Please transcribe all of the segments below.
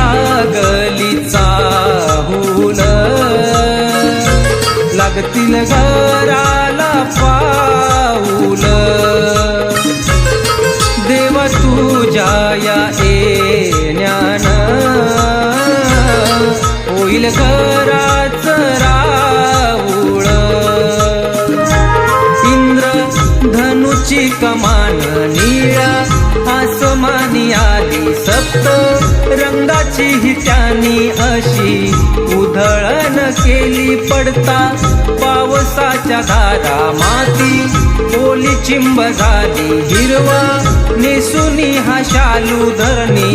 लागली चाहूल, लागतील घराला पाऊल, देव तुझ्या या येण्यानं होईल घराच राऊळ. इंद्रधनुची कमान निळ्या आसमानी आली, सप्त रंगाची ही त्यानी अशी उधळण केली. पडता पावसाच्या धारा माती ओली चिंब झाली, हिरवा नेसुनी हा शालू धरणी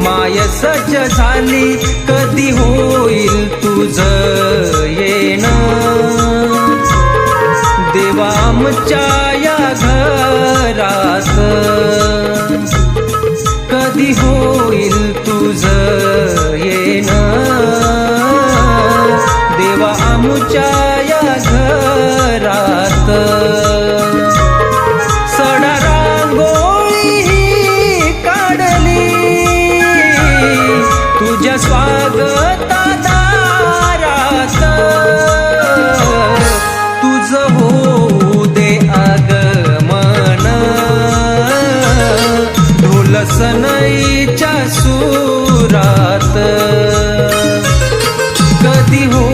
माय सज्ज झाली. कधी होईल तुझं येणं देवा आमच्या या घरात, कधी होईल तुझं येणं देवा आमच्या या घरात. सडा रांगोळी काढली तुझ्या स्वागता दारात, तुझं होऊ दे आगमन ढोल सनईच्या सुरात. कधी हो